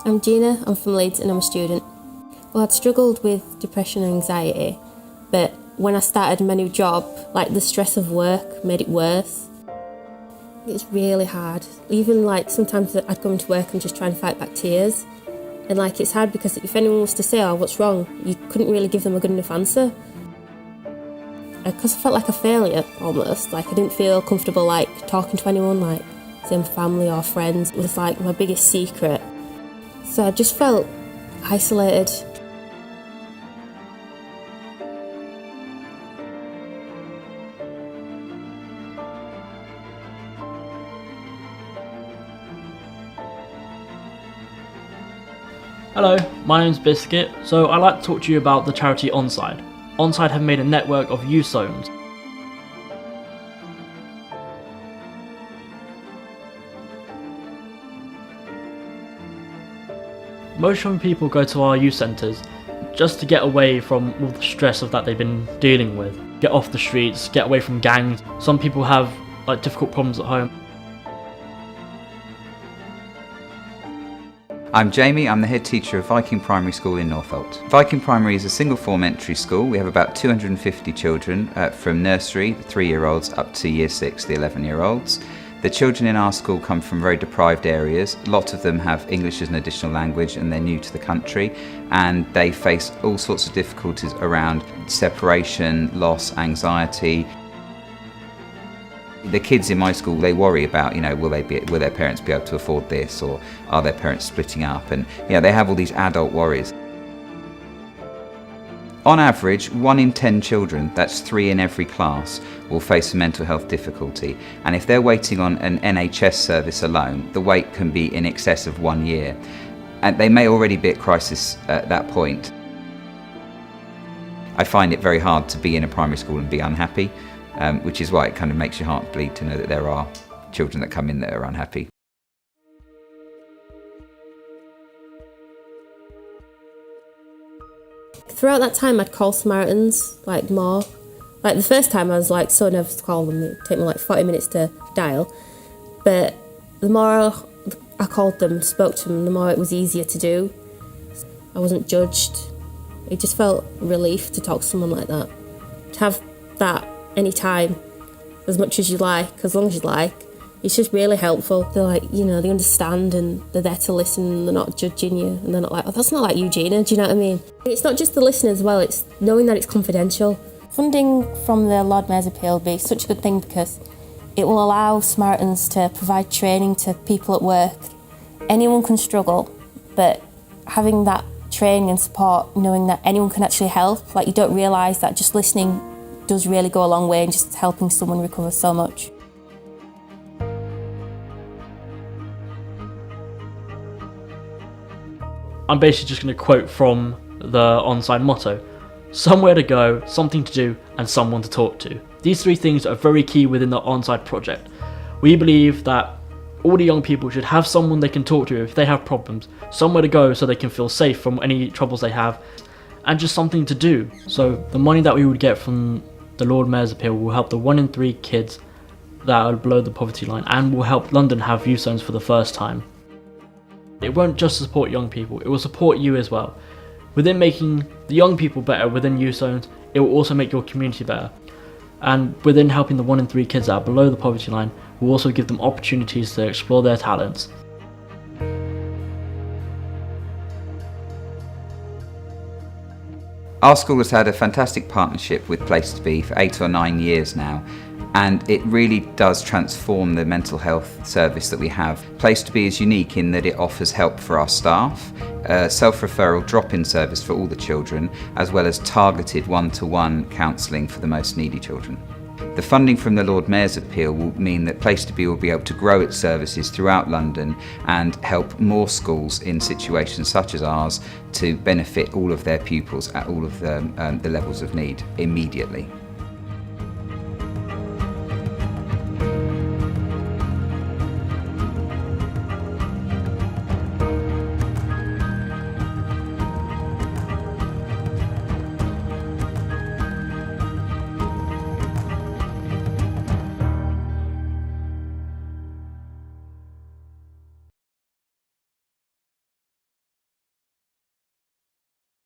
I'm Gina, I'm from Leeds and I'm a student. Well, I'd struggled with depression and anxiety, but when I started my new job, the stress of work made it worse. It's really hard. Even sometimes I'd come into work and just try and fight back tears. And it's hard because if anyone was to say, "Oh, what's wrong?" you couldn't really give them a good enough answer. Because I felt like a failure almost. I didn't feel comfortable talking to anyone, say my family or friends. It was my biggest secret. So I just felt isolated. Hello, my name's Biscuit. So I'd like to talk to you about the charity OnSide. OnSide have made a network of youth zones. Most young people go to our youth centres just to get away from all the stress that they've been dealing with. Get off the streets, get away from gangs. Some people have difficult problems at home. I'm Jamie, I'm the head teacher of Viking Primary School in Northolt. Viking Primary is a single form entry school. We have about 250 children from nursery, the 3-year-olds, up to year 6, the 11-year-olds. The children in our school come from very deprived areas. A lot of them have English as an additional language and they're new to the country, and they face all sorts of difficulties around separation, loss, anxiety. The kids in my school, they worry about, will their parents be able to afford this, or are their parents splitting up? And they have all these adult worries. On average, 1 in 10 children, that's 3 in every class, will face a mental health difficulty. And if they're waiting on an NHS service alone, the wait can be in excess of 1 year. And they may already be at crisis at that point. I find it very hard to be in a primary school and be unhappy. Which is why it kind of makes your heart bleed to know that there are children that come in that are unhappy. Throughout that time, I'd call Samaritans more. The first time I was so nervous to call them, it'd take me 40 minutes to dial. But the more I called them, spoke to them, the more it was easier to do. I wasn't judged. It just felt relief to talk to someone like that. To have that anytime, as much as you like, as long as you like, it's just really helpful. They're they understand and they're there to listen and they're not judging you and they're not "Oh, that's not like you, Gina," do you know what I mean? It's not just the listening as well, it's knowing that it's confidential. Funding from the Lord Mayor's Appeal would be such a good thing because it will allow Samaritans to provide training to people at work. Anyone can struggle, but having that training and support, knowing that anyone can actually help, you don't realise that just listening does really go a long way in just helping someone recover so much. I'm basically just going to quote from the OnSide motto: somewhere to go, something to do, and someone to talk to. These 3 things are very key within the OnSide project. We believe that all the young people should have someone they can talk to if they have problems, somewhere to go so they can feel safe from any troubles they have, and just something to do. So the money that we would get from the Lord Mayor's Appeal will help the 1 in 3 kids that are below the poverty line, and will help London have youth zones for the first time. It won't just support young people, it will support you as well. Within making the young people better within youth zones, it will also make your community better. And within helping the 1 in 3 kids that are below the poverty line, will also give them opportunities to explore their talents. Our school has had a fantastic partnership with Place to Be for 8 or 9 years now, and it really does transform the mental health service that we have. Place to Be is unique in that it offers help for our staff, a self-referral drop-in service for all the children, as well as targeted one-to-one counselling for the most needy children. The funding from the Lord Mayor's Appeal will mean that Place to Be will be able to grow its services throughout London and help more schools in situations such as ours to benefit all of their pupils at all of the levels of need immediately.